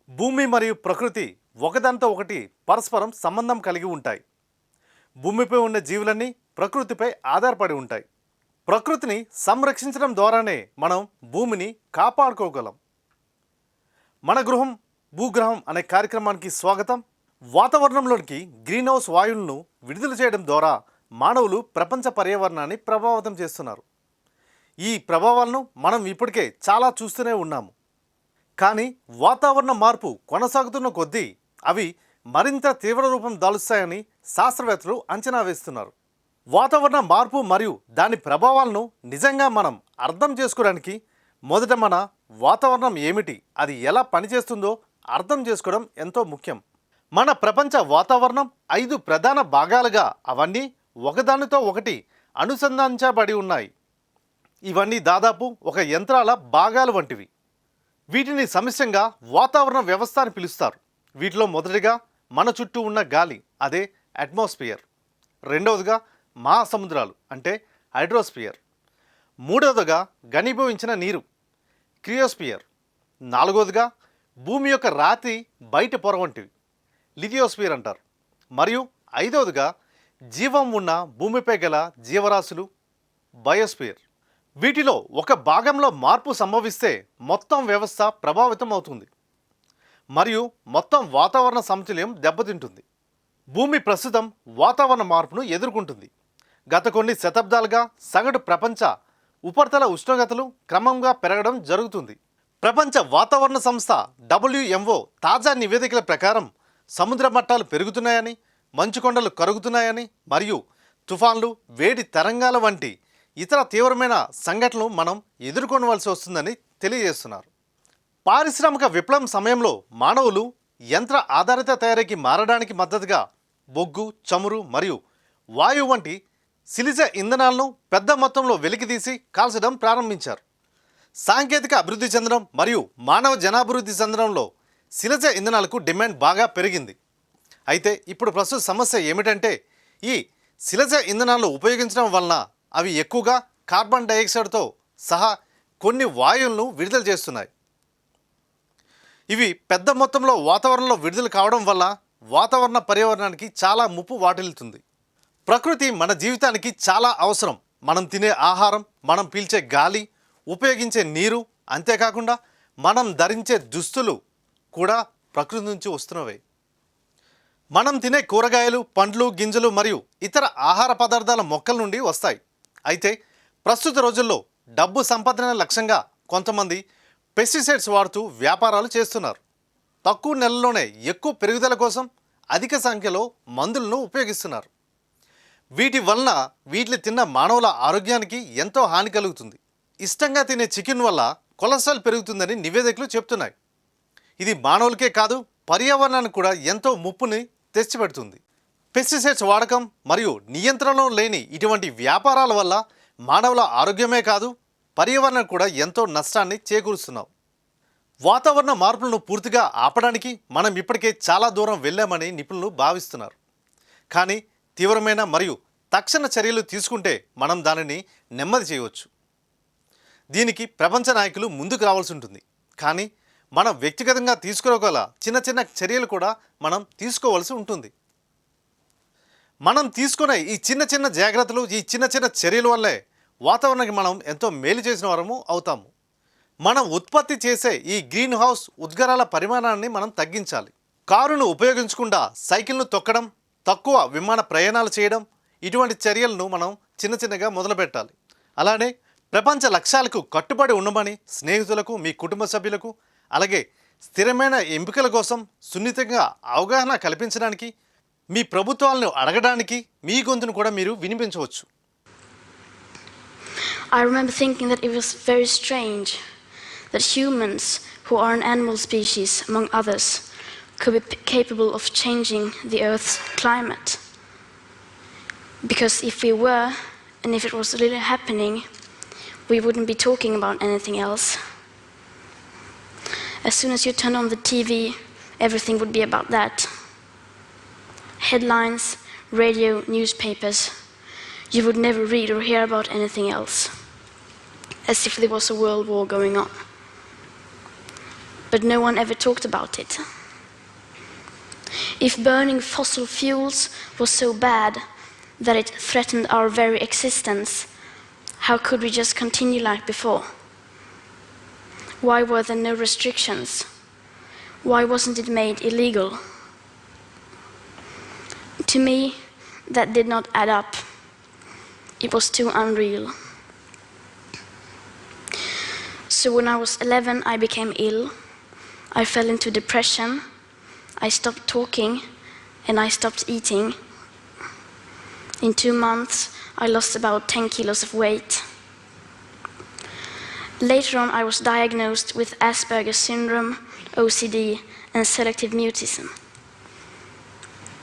భూమి మరియు ప్రకృతి ఒకదానితో ఒకటి పరస్పరం సంబంధం కలిగి ఉంటాయి. భూమిపై ఉన్న జీవులన్నీ ప్రకృతిపై ఆధారపడి ఉంటాయి. ప్రకృతిని సంరక్షించడం ద్వారానే మనం భూమిని కాపాడుకోగలం. మన గృహం భూగ్రహం అనే కార్యక్రమానికి స్వాగతం. వాతావరణంలోనికి గ్రీన్ హౌస్ వాయువులను విడుదల చేయడం ద్వారా మానవులు ప్రపంచ పర్యావరణాన్ని ప్రభావితం చేస్తున్నారు. ఈ ప్రభావాలను మనం ఇప్పటికే చాలా చూస్తూనే ఉన్నాము. కానీ వాతావరణ మార్పు కొనసాగుతున్న కొద్దీ అవి మరింత తీవ్ర రూపం దాలుస్తాయని శాస్త్రవేత్తలు అంచనా వేస్తున్నారు. వాతావరణ మార్పు మరియు దాని ప్రభావాలను నిజంగా మనం అర్థం చేసుకోవడానికి మొదట మన వాతావరణం ఏమిటి, అది ఎలా పనిచేస్తుందో అర్థం చేసుకోవడం ఎంతో ముఖ్యం. మన ప్రపంచ వాతావరణం 5 ప్రధాన భాగాలుగా అవన్నీ ఒకదానితో ఒకటి అనుసంధానించబడి ఉన్నాయి. ఇవన్నీ దాదాపు ఒక యంత్రాల భాగాలు వంటివి. వీటిని సమిష్టిగా వాతావరణ వ్యవస్థ అని పిలుస్తారు. వీటిలో మొదటిగా మన చుట్టూ ఉన్న గాలి, అదే అట్మాస్ఫియర్. రెండవదిగా మహాసముద్రాలు అంటే హైడ్రోస్ఫియర్. మూడవదిగా ఘనీభవించిన నీరు, క్రియోస్ఫియర్. నాలుగవదిగా భూమి యొక్క రాతి బయట పొర వంటివి, లిథియోస్ఫియర్ అంటారు. మరియు ఐదవదిగా జీవం ఉన్న భూమిపై గల జీవరాశులు, బయోస్ఫియర్. వీటిలో ఒక భాగంలో మార్పు సంభవిస్తే మొత్తం వ్యవస్థ ప్రభావితం అవుతుంది మరియు మొత్తం వాతావరణ సమతుల్యం దెబ్బతింటుంది. భూమి ప్రస్తుతం వాతావరణ మార్పును ఎదుర్కొంటుంది. గత కొన్ని శతాబ్దాలుగా సగటు ప్రపంచ ఉపరితల ఉష్ణోగ్రతలు క్రమంగా పెరగడం జరుగుతుంది. ప్రపంచ వాతావరణ సంస్థ WMO తాజా నివేదికల ప్రకారం సముద్ర మట్టాలు పెరుగుతున్నాయని, మంచుకొండలు కరుగుతున్నాయని మరియు తుఫాన్లు, వేడి తరంగాల వంటి ఇతర తీవ్రమైన సంఘటనలు మనం ఎదుర్కొనవలసి వస్తుందని తెలియజేస్తున్నారు. పారిశ్రామిక విప్లవం సమయంలో మానవులు యంత్ర ఆధారిత తయారీకి మారడానికి మద్దతుగా బొగ్గు, చమురు మరియు వాయువు వంటి శిలాజ ఇంధనాలను పెద్ద మొత్తంలో వెలికితీసి కాల్చడం ప్రారంభించారు. సాంకేతిక అభివృద్ధి చెందడం మరియు మానవ జనాభివృద్ధి చెందడంలో శిలాజ ఇంధనాలకు డిమాండ్ బాగా పెరిగింది. అయితే ఇప్పుడు ప్రస్తుత సమస్య ఏమిటంటే ఈ శిలాజ ఇంధనాలు ఉపయోగించడం వలన అవి ఎక్కువగా కార్బన్ డైఆక్సైడ్తో సహా కొన్ని వాయువులను విడుదల చేస్తున్నాయి. ఇవి పెద్ద మొత్తంలో వాతావరణంలో విడుదల కావడం వల్ల వాతావరణ పర్యావరణానికి చాలా ముప్పు వాటిల్లుతుంది. ప్రకృతి మన జీవితానికి చాలా అవసరం. మనం తినే ఆహారం, మనం పీల్చే గాలి, ఉపయోగించే నీరు, అంతేకాకుండా మనం ధరించే దుస్తులు కూడా ప్రకృతి నుంచి వస్తున్నవే. మనం తినే కూరగాయలు, పండ్లు, గింజలు మరియు ఇతర ఆహార పదార్థాల మొక్కల నుండి వస్తాయి. అయితే ప్రస్తుత రోజుల్లో డబ్బు సంపాదన లక్ష్యంగా కొంతమంది పెస్టిసైడ్స్ వాడుతూ వ్యాపారాలు చేస్తున్నారు. తక్కువ నెలల్లోనే ఎక్కువ పెరుగుదల కోసం అధిక సంఖ్యలో మందులను ఉపయోగిస్తున్నారు. వీటి వలన వీటిని తిన్న మానవుల ఆరోగ్యానికి ఎంతో హాని కలుగుతుంది. ఇష్టంగా తినే చికెన్ వల్ల కొలెస్ట్రాల్ పెరుగుతుందని నివేదికలు చెప్తున్నాయి. ఇది మానవులకే కాదు, పర్యావరణానికి కూడా ఎంతో ముప్పుని తెచ్చిపెడుతుంది. పెస్టిసైడ్స్ వాడకం మరియు నియంత్రణలో లేని ఇటువంటి వ్యాపారాల వల్ల మానవుల ఆరోగ్యమే కాదు, పర్యావరణం కూడా ఎంతో నష్టాన్ని చేకూరుస్తున్నాం. వాతావరణ మార్పులను పూర్తిగా ఆపడానికి మనం ఇప్పటికే చాలా దూరం వెళ్ళామని నిపుణులు భావిస్తున్నారు. కానీ తీవ్రమైన మరియు తక్షణ చర్యలు తీసుకుంటే మనం దానిని నెమ్మది చేయవచ్చు. దీనికి ప్రపంచ నాయకులు ముందుకు రావాల్సి ఉంటుంది. కానీ మనం వ్యక్తిగతంగా తీసుకోగల చిన్న చిన్న చర్యలు కూడా మనం తీసుకోవాల్సి ఉంటుంది. మనం తీసుకునే ఈ చిన్న చిన్న జాగ్రత్తలు, ఈ చిన్న చిన్న చర్యల వల్లే వాతావరణానికి మనం ఎంతో మేలు చేసిన వారము అవుతాము. మనం ఉత్పత్తి చేసే ఈ గ్రీన్ హౌస్ ఉద్గారాల పరిమాణాన్ని మనం తగ్గించాలి. కారును ఉపయోగించకుండా సైకిల్ను తొక్కడం, తక్కువ విమాన ప్రయాణాలు చేయడం, ఇటువంటి చర్యలను మనం చిన్న చిన్నగా మొదలుపెట్టాలి. అలానే ప్రపంచ లక్ష్యాలకు కట్టుబడి ఉండమని స్నేహితులకు, మీ కుటుంబ సభ్యులకు, అలాగే స్థిరమైన ఎంపికల కోసం సున్నితంగా అవగాహన కల్పించడానికి, మీ ప్రభుత్వాలను అడగడానికి మీ గొంతును కూడా మీరు వినిపించవచ్చు. I remember thinking that it was very strange that humans, who are an animal species among others, could be capable of changing the Earth's climate. Because if we were, and if it was really happening, we wouldn't be talking about anything else. As soon as you turn on the TV, everything would be about that. Headlines, radio, newspapers. You would never read or hear about anything else, as if there was a world war going on. but no one ever talked about it. If burning fossil fuels was so bad that it threatened our very existence, how could we just continue like before? Why were there no restrictions? Why wasn't it made illegal? To me, that did not add up. It was too unreal. So when I was 11, I became ill. I fell into depression. I stopped talking, and I stopped eating. In 2 months, I lost about 10 kilos of weight. Later on, I was diagnosed with Asperger's syndrome, OCD, and selective mutism.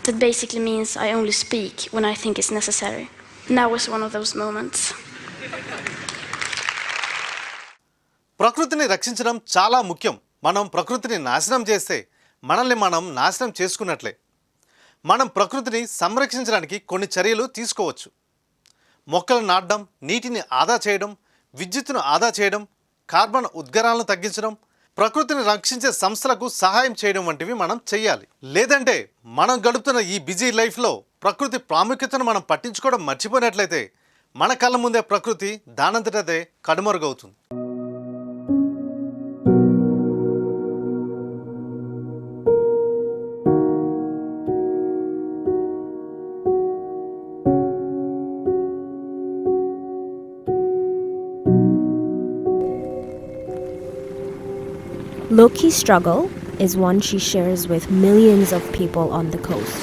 That basically means I only speak when I think it's necessary. Now was one of those moments. ప్రకృతిని రక్షించడం చాలా ముఖ్యం. మనం ప్రకృతిని నాశనం చేస్తే మనల్ని మనం నాశనం చేసుకున్నట్లే. మనం ప్రకృతిని సంరక్షించడానికి కొన్ని చర్యలు తీసుకోవచ్చు. మొక్కలు నాటడం, నీటిని ఆదా చేయడం, విద్యుత్తును ఆదా చేయడం, కార్బన్ ఉద్గారాలను తగ్గించడం, ప్రకృతిని రక్షించే సంస్థలకు సహాయం చేయడం వంటివి మనం చేయాలి. లేదంటే మనం గడుపుతున్న ఈ బిజీ లైఫ్లో ప్రకృతి ప్రాముఖ్యతను మనం పట్టించుకోవడం మర్చిపోయినట్లయితే మన కళ్ళ ముందే ప్రకృతి దానంతటదే కనుమరుగవుతుంది. Loki's struggle is one she shares with millions of people on the coast.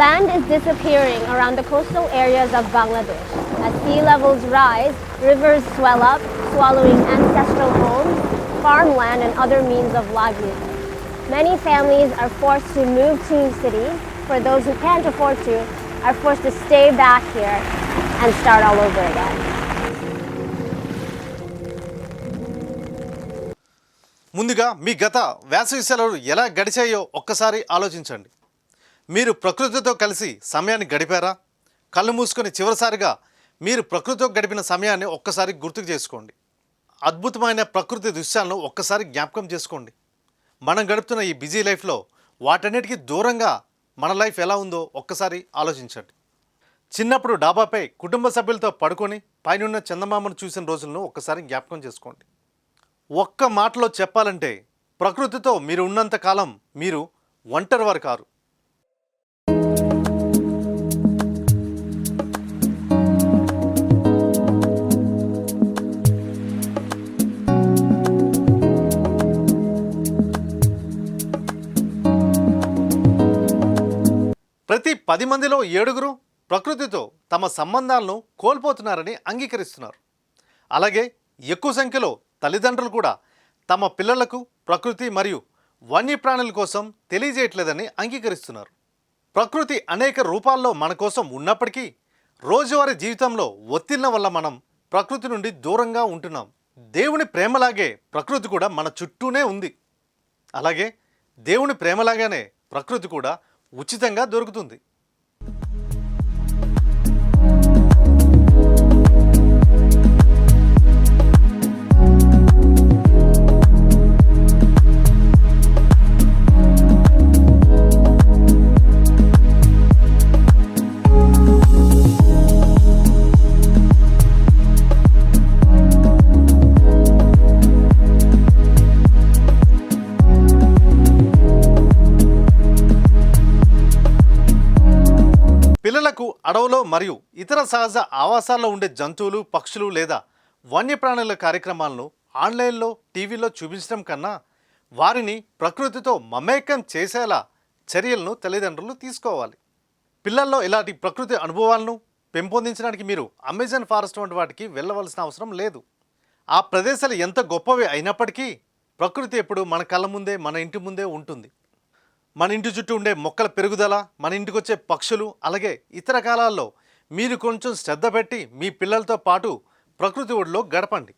Land is disappearing around the coastal areas of Bangladesh. As sea levels rise, rivers swell up, swallowing ancestral homes, farmland, and other means of livelihood. Many families are forced to move to cities. For those who can't afford to, are forced to stay back here and start all over again. ముందుగా మీ గత వేసవి సెలవులు ఎలా గడిచాయో ఒక్కసారి ఆలోచించండి. మీరు ప్రకృతితో కలిసి సమయాన్ని గడిపారా? కళ్ళు మూసుకొని చివరిసారిగా మీరు ప్రకృతితో గడిపిన సమయాన్ని ఒక్కసారి గుర్తుకు చేసుకోండి. అద్భుతమైన ప్రకృతి దృశ్యాలను ఒక్కసారి జ్ఞాపకం చేసుకోండి. మనం గడుపుతున్న ఈ బిజీ లైఫ్లో వాటన్నిటికీ దూరంగా మన లైఫ్ ఎలా ఉందో ఒక్కసారి ఆలోచించండి. చిన్నప్పుడు డాబాపై కుటుంబ సభ్యులతో పడుకొని పైనున్న చందమామను చూసిన రోజులను ఒక్కసారి జ్ఞాపకం చేసుకోండి. ఒక్క మాటలో చెప్పాలంటే ప్రకృతితో మీరు ఉన్నంత కాలం మీరు ఒంటరి వారు కారు. ప్రతి 10 మందిలో 7 ప్రకృతితో తమ సంబంధాలను కోల్పోతున్నారని అంగీకరిస్తున్నారు. అలాగే ఎక్కువ సంఖ్యలో తల్లిదండ్రులు కూడా తమ పిల్లలకు ప్రకృతి మరియు వన్యప్రాణుల కోసం తెలియజేయట్లేదని అంగీకరిస్తున్నారు. ప్రకృతి అనేక రూపాల్లో మన కోసం ఉన్నప్పటికీ రోజువారీ జీవితంలో ఒత్తిళ్ల వల్ల మనం ప్రకృతి నుండి దూరంగా ఉంటున్నాం. దేవుని ప్రేమలాగే ప్రకృతి కూడా మన చుట్టూనే ఉంది. అలాగే దేవుని ప్రేమలాగానే ప్రకృతి కూడా ఉచితంగా దొరుకుతుంది. పిల్లలకు అడవులో మరియు ఇతర సహజ ఆవాసాల్లో ఉండే జంతువులు, పక్షులు లేదా వన్యప్రాణుల కార్యక్రమాలను ఆన్లైన్లో, టీవీలో చూపించడం కన్నా వారిని ప్రకృతితో మమేకం చేసేలా చర్యలను తల్లిదండ్రులు తీసుకోవాలి. పిల్లల్లో ఇలాంటి ప్రకృతి అనుభవాలను పెంపొందించడానికి మీరు అమెజాన్ ఫారెస్ట్ వంటి వాటికి వెళ్ళవలసిన అవసరం లేదు. ఆ ప్రదేశాలు ఎంత గొప్పవి అయినప్పటికీ ప్రకృతి ఎప్పుడు మన కళ్ళ ముందే, మన ఇంటి ముందే ఉంటుంది. మన ఇంటి చుట్టూ ఉండే మొక్కల పెరుగుదల, మన ఇంటికి వచ్చే పక్షులు, అలాగే ఇతర కాలాల్లో మీరు కొంచెం శ్రద్ధ పెట్టి మీ పిల్లలతో పాటు ప్రకృతి ఒడిలో గడపండి.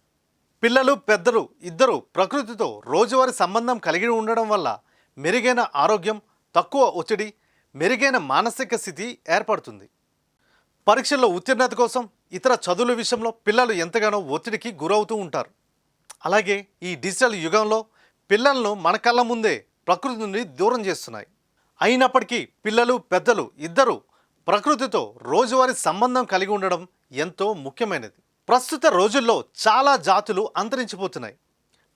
పిల్లలు, పెద్దలు ఇద్దరు ప్రకృతితో రోజువారీ సంబంధం కలిగి ఉండడం వల్ల మెరుగైన ఆరోగ్యం, తక్కువ ఒత్తిడి, మెరుగైన మానసిక స్థితి ఏర్పడుతుంది. పరీక్షల్లో ఉత్తీర్ణత కోసం, ఇతర చదువుల విషయంలో పిల్లలు ఎంతగానో ఒత్తిడికి గురవుతూ ఉంటారు. అలాగే ఈ డిజిటల్ యుగంలో పిల్లలను మన కళ్ళ ముందే ప్రకృతి నుండి దూరం చేస్తున్నాయి. అయినప్పటికీ పిల్లలు పెద్దలు ఇద్దరూ ప్రకృతితో రోజువారీ సంబంధం కలిగి ఉండడం ఎంతో ముఖ్యమైనది. ప్రస్తుత రోజుల్లో చాలా జాతులు అంతరించిపోతున్నాయి.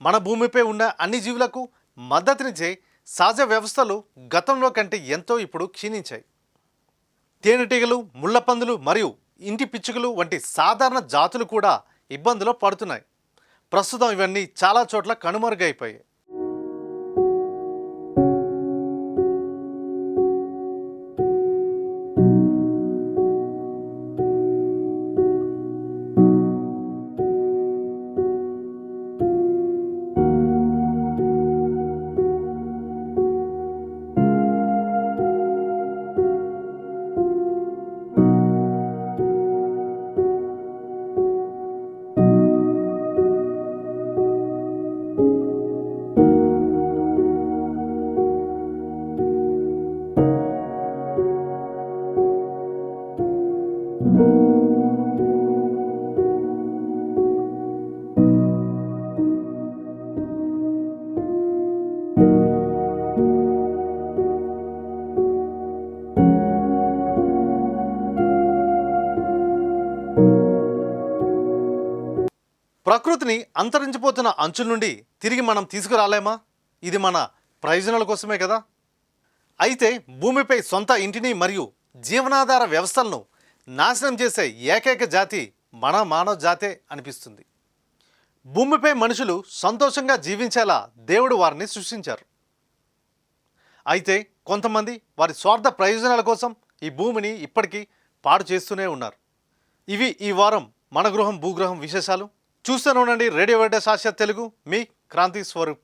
మన భూమిపై ఉన్న అన్ని జీవులకు మద్దతునిచ్చే సహజ వ్యవస్థలు గతంలో కంటే ఎంతో ఇప్పుడు క్షీణించాయి. తేనెటీగలు, ముళ్ళపందులు మరియు ఇంటి పిచ్చుకలు వంటి సాధారణ జాతులు కూడా ఇబ్బందులు పడుతున్నాయి. ప్రస్తుతం ఇవన్నీ చాలా చోట్ల కనుమరుగైపోయాయి. ప్రకృతిని అంతరించిపోతున్న అంచుల నుండి తిరిగి మనం తీసుకురాలేమా? ఇది మన ప్రయోజనాల కోసమే కదా. అయితే భూమిపై సొంత ఇంటిని మరియు జీవనాధార వ్యవస్థలను నాశనం చేసే ఏకైక జాతి మన మానవ జాతే అనిపిస్తుంది. భూమిపై మనుషులు సంతోషంగా జీవించేలా దేవుడు వారిని సృష్టించారు. అయితే కొంతమంది వారి స్వార్థ ప్రయోజనాల కోసం ఈ భూమిని ఇప్పటికీ పాడు చేస్తూనే ఉన్నారు. ఇవి ఈ వారం మన గృహం భూగృహం విశేషాలు. చూస్తూనే ఉండండి రేడియో వేట సాక్షాత్ తెలుగు. మీ క్రాంతి స్వరూప్.